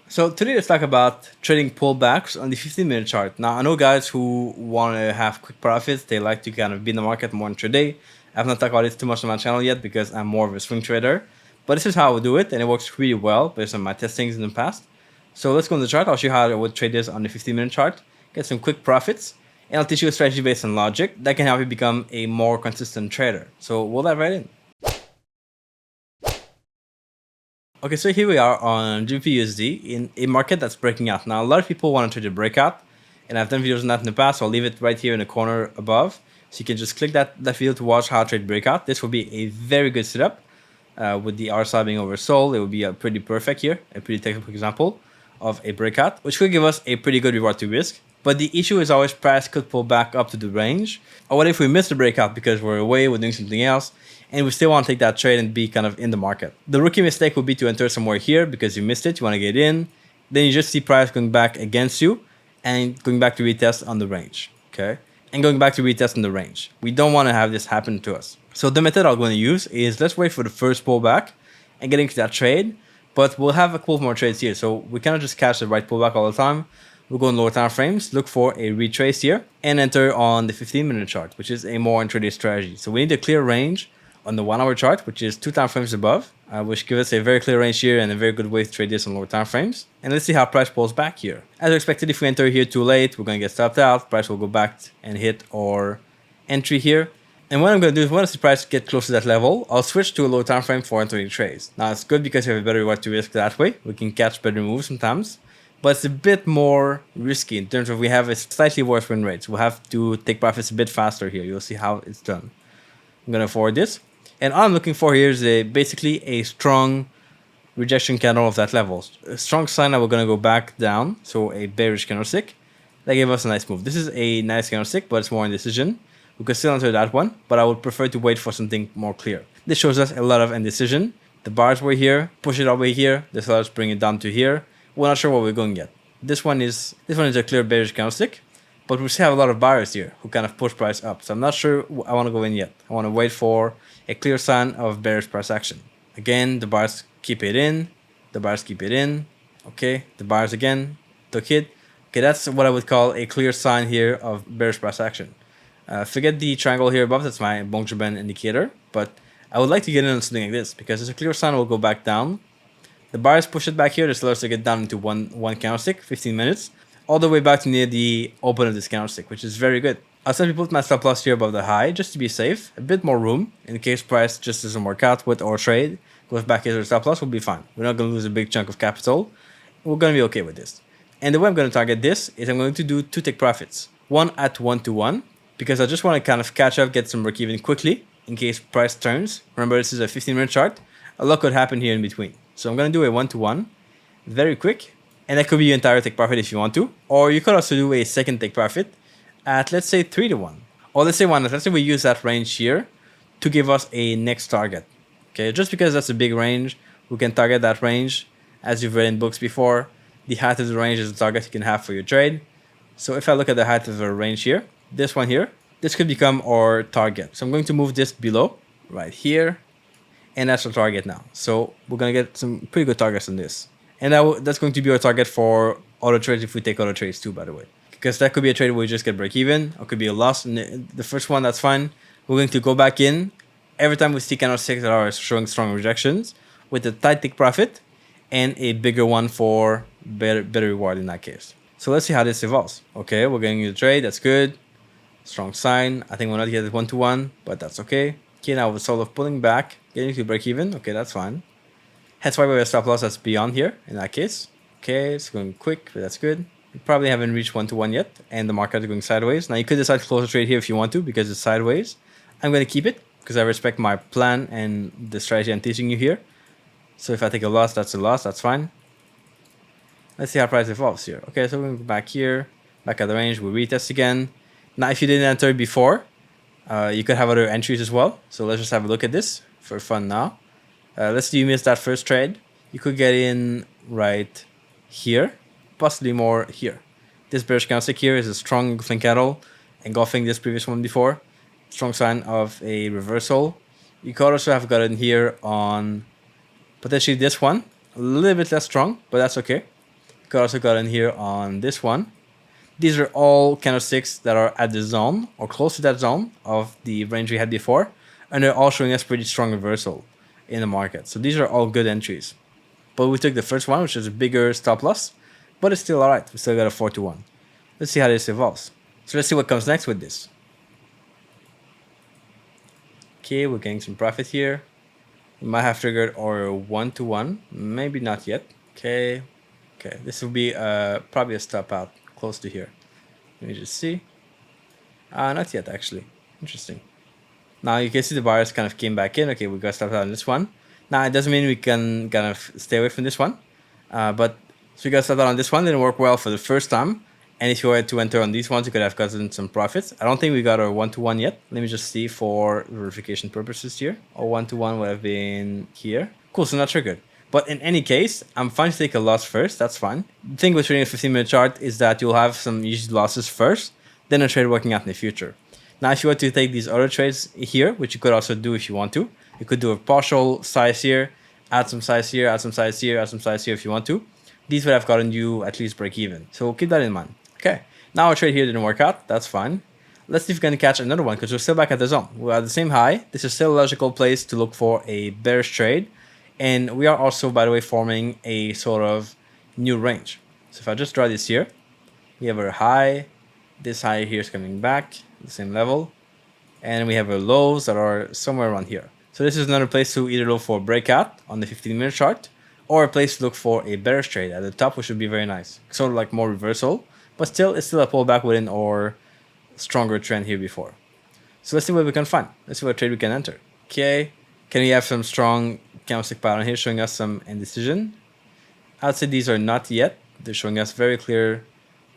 So today let's talk about trading pullbacks on the 15-minute chart. Now I know guys who want to have quick profits, they like to kind of be in the market more intraday. I've not talked about this too much on my channel yet because I'm more of a swing trader. But this is how I would do it, and it works really well based on my testings in the past. So let's go on the chart. I'll show you how I would trade this on the 15-minute chart, get some quick profits, and I'll teach you a strategy based on logic that can help you become a more consistent trader. So we'll dive right in. Okay, so here we are on GBP/USD in a market that's breaking out. Now, a lot of people want to trade a breakout, and I've done videos on that in the past, so I'll leave it right here in the corner above. So you can just click that video to watch how to trade breakout. This will be a very good setup with the RSI being oversold. It will be a pretty perfect here, a pretty technical example of a breakout, which could give us a pretty good reward to risk. But the issue is always price could pull back up to the range. Or what if we miss the breakout because we're away, we're doing something else, and we still want to take that trade and be kind of in the market. The rookie mistake would be to enter somewhere here because you missed it, you want to get in. Then you just see price going back against you and going back to retest on the range, okay? And going back to retest on the range. We don't want to have this happen to us. So the method I'm going to use is let's wait for the first pullback and get into that trade, but we'll have a couple more trades here. So we cannot just catch the right pullback all the time. We'll go in lower time frames, look for a retrace here, and enter on the 15-minute chart, which is a more intraday strategy. So we need a clear range on the 1 hour chart, which is 2 time frames above, which gives us a very clear range here and a very good way to trade this on lower time frames. And let's see how price pulls back here. As expected, if we enter here too late, we're going to get stopped out. Price will go back and hit our entry here. And what I'm going to do is once the price get close to that level, I'll switch to a low time frame for entering trades. Now it's good because you have a better reward to risk that way. We can catch better moves sometimes, but it's a bit more risky in terms of we have a slightly worse win rate. So we'll have to take profits a bit faster here. You'll see how it's done. I'm going to forward this. And all I'm looking for here is basically a strong rejection candle of that level. A strong sign that we're going to go back down. So a bearish candlestick. That gave us a nice move. This is a nice candlestick, but it's more indecision. We could still enter that one, but I would prefer to wait for something more clear. This shows us a lot of indecision. The bars were here, push it all the way here. The sellers bring it down to here. We're not sure what we're going yet. This one is a clear bearish candlestick, but we still have a lot of buyers here who kind of push price up. So I'm not sure I want to go in yet. I want to wait for a clear sign of bearish price action. Again, the buyers keep it in. The buyers keep it in. Okay, the buyers again took it. Okay, that's what I would call a clear sign here of bearish price action. Forget the triangle here above. That's my Bollinger indicator. But I would like to get in on something like this because it's a clear sign. We'll go back down. The buyers push it back here. The sellers take it down into one candlestick, 15 minutes, all the way back to near the open of this candlestick, which is very good. I'll simply put my stop loss here above the high just to be safe. A bit more room in case price just doesn't work out with our trade. Goes back here to the stop loss, we'll be fine. We're not going to lose a big chunk of capital. We're going to be okay with this. And the way I'm going to target this is I'm going to do 2 take profits. One at 1-to-1 because I just want to kind of catch up, get some break even quickly in case price turns. Remember, this is a 15-minute chart. A lot could happen here in between. So I'm going to do a 1-to-1 very quick. And that could be your entire take profit if you want to. Or you could also do a second take profit at, let's say, 3-to-1. Or let's say let's say we use that range here to give us a next target. Okay, just because that's a big range, we can target that range. As you've read in books before, the height of the range is the target you can have for your trade. So if I look at the height of the range here, this one here, this could become our target. So I'm going to move this below, right here. And that's our target now. So we're going to get some pretty good targets on this. And that's going to be our target for auto trades if we take auto trades too, by the way. Because that could be a trade where we just get break even, or could be a loss. And the first one, that's fine. We're going to go back in every time we see candlesticks that are showing strong rejections with a tight take profit and a bigger one for better reward in that case. So let's see how this evolves. Okay, we're getting the trade. That's good. Strong sign. I think we're not getting 1-to-1, but that's okay. Okay, now we're sort of pulling back, getting to break even. Okay, that's fine. Hence why we have a stop loss that's beyond here in that case. Okay, it's going quick, but that's good. We probably haven't reached 1-to-1 yet, and the market is going sideways. Now you could decide to close the trade here if you want to because it's sideways. I'm going to keep it because I respect my plan and the strategy I'm teaching you here. So if I take a loss, that's a loss. That's fine. Let's see how price evolves here. Okay, so we're going to go back here, back at the range. We'll retest again. Now, if you didn't enter before, you could have other entries as well. So let's just have a look at this for fun now. Let's say you missed that first trade. You could get in right here, possibly more here. This bearish candlestick here is a strong engulfing candle, engulfing this previous one before. Strong sign of a reversal. You could also have gotten here on potentially this one. A little bit less strong, but that's okay. Could also got in here on this one. These are all candlesticks that are at the zone or close to that zone of the range we had before, and they're all showing us pretty strong reversal in the market. So these are all good entries. But we took the first one, which is a bigger stop loss, but it's still alright. We still got a 4-1. Let's see how this evolves. So let's see what comes next with this. Okay, we're getting some profit here. We might have triggered our 1-1, maybe not yet. Okay, this will be probably a stop out close to here. Let me just see. Not yet actually. Interesting. Now you can see the buyers kind of came back in. Okay, we got stopped out on this one. Now it doesn't mean we can kind of stay away from this one, but so we got stopped out on this one. Didn't work well for the first time. And if you were to enter on these ones, you could have gotten some profits. I don't think we got our 1-1 yet. Let me just see for verification purposes here. Our 1-1 would have been here. Cool, so not triggered. But in any case, I'm fine to take a loss first. That's fine. The thing with trading a 15-minute chart is that you'll have some usually losses first, then a trade working out in the future. Now, if you were to take these other trades here, which you could also do if you want to, you could do a partial size here, add some size here, add some size here, add some size here if you want to. These would have gotten you at least break even. So keep that in mind. Okay, now our trade here didn't work out. That's fine. Let's see if we can catch another one because we're still back at the zone. We're at the same high. This is still a logical place to look for a bearish trade. And we are also, by the way, forming a sort of new range. So if I just draw this here, we have our high. This high here is coming back, the same level. And we have our lows that are somewhere around here. So this is another place to either look for a breakout on the 15-minute chart or a place to look for a bearish trade at the top, which would be very nice. Sort of like more reversal, but still, it's still a pullback within our stronger trend here before. So let's see what we can find. Let's see what trade we can enter. Okay, can we have some strong candlestick pattern here showing us some indecision? I'd say these are not yet. They're showing us very clear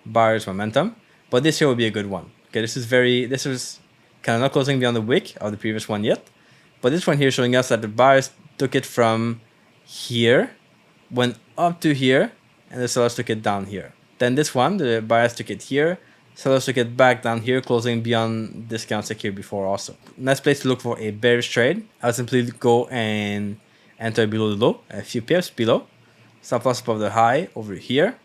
buyer's momentum, but this here will be a good one. Okay, this is kind of not closing beyond the wick of the previous one yet, but this one here showing us that the buyers took it from here, went up to here, and the sellers took it down here. Then this one, the buyers took it here, sellers took it back down here, closing beyond this candlestick here before also. Next place to look for a bearish trade, I'll simply go and enter below the low, a few pips below, stop loss above the high over here,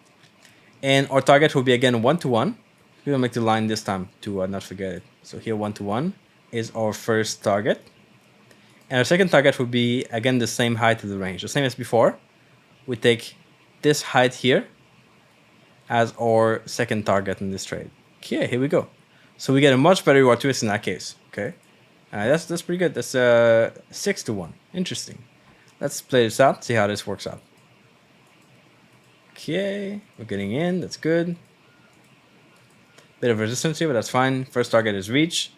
and our target will be again 1-1. We will make the line this time to not forget it. So here 1-1 is our first target. And our second target would be again the same height of the range, the same as before. We take this height here as our second target in this trade. Okay, here we go. So we get a much better reward twist in that case. Okay, that's pretty good. That's 6-1. Interesting. Let's play this out, see how this works out. Okay, we're getting in. That's good. Bit of resistance here, but that's fine. First target is reached.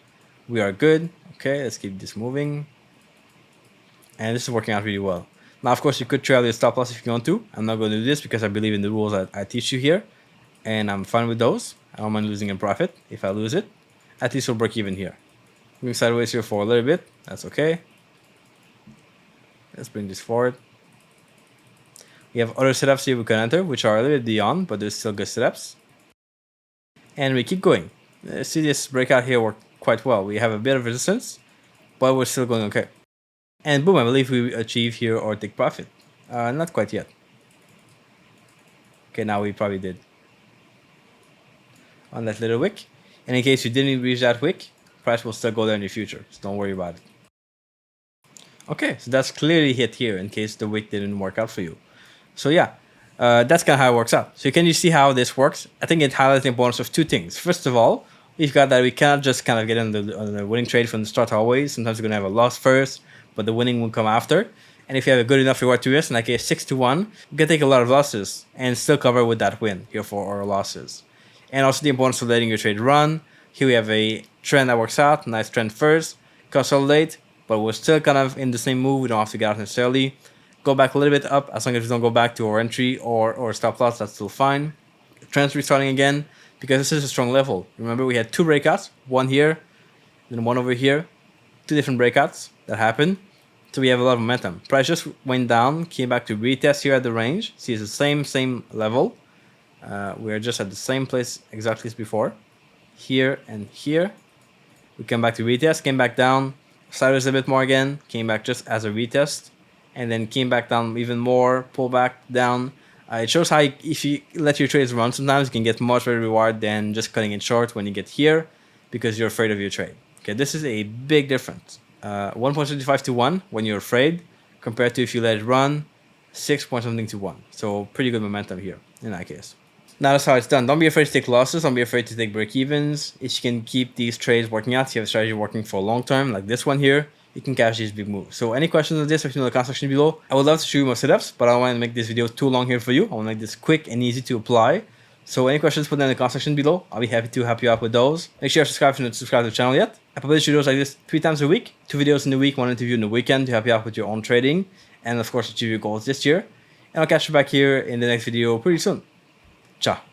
We are good. Okay, let's keep this moving. And this is working out really well. Now, of course, you could trail your stop loss if you want to. I'm not going to do this because I believe in the rules that I teach you here. And I'm fine with those. I don't mind losing a profit if I lose it. At least we'll break even here. Moving sideways here for a little bit. That's okay. Let's bring this forward. We have other setups here we can enter, which are a little bit beyond, but there's still good setups. And we keep going. See this breakout here work quite well. We have a bit of resistance, but we're still going okay. And boom, I believe we achieve here or take profit. Not quite yet. Okay, now we probably did. On that little wick. And in case you didn't reach that wick, price will still go there in the future. So don't worry about it. Okay, so that's clearly hit here in case the wick didn't work out for you. So yeah, that's kind of how it works out. So can you see how this works? I think it highlights the importance of two things. First of all, we've got that we cannot just kind of get on the winning trade from the start always. Sometimes we're going to have a loss first, but the winning will come after. And if you have a good enough reward to risk, in that case 6-1, you can take a lot of losses and still cover with that win here for our losses. And also the importance of letting your trade run. Here we have a trend that works out, nice trend first, consolidate, but we're still kind of in the same move. We don't have to get out necessarily. Go back a little bit up, as long as we don't go back to our entry or stop loss, that's still fine. Trend's restarting again, because this is a strong level. Remember, we had two breakouts, one here, then one over here, two different breakouts that happened. So we have a lot of momentum. Price just went down, came back to retest here at the range. See, it's the same level. We're just at the same place exactly as before. Here and here. We came back to retest, came back down, sideways a bit more again, came back just as a retest, and then came back down even more, pull back down, It shows how if you let your trades run, sometimes you can get much better reward than just cutting it short when you get here because you're afraid of your trade. Okay, this is a big difference. 1.75 to 1 when you're afraid compared to if you let it run 6 point something to 1. So pretty good momentum here in that case. Now that's how it's done. Don't be afraid to take losses. Don't be afraid to take break-evens. If you can keep these trades working out, if you have a strategy working for a long term, like this one here, you can catch these big moves. So any questions on this, let me know in the comment section below. I would love to show you more setups, but I don't want to make this video too long here for you. I want to make this quick and easy to apply. So any questions, put them in the comment section below. I'll be happy to help you out with those. Make sure you subscribe if you're not subscribed to the channel yet. I publish videos like this 3 times a week. 2 videos in the week, 1 interview in the weekend to help you out with your own trading. And of course, achieve your goals this year. And I'll catch you back here in the next video pretty soon. Ciao.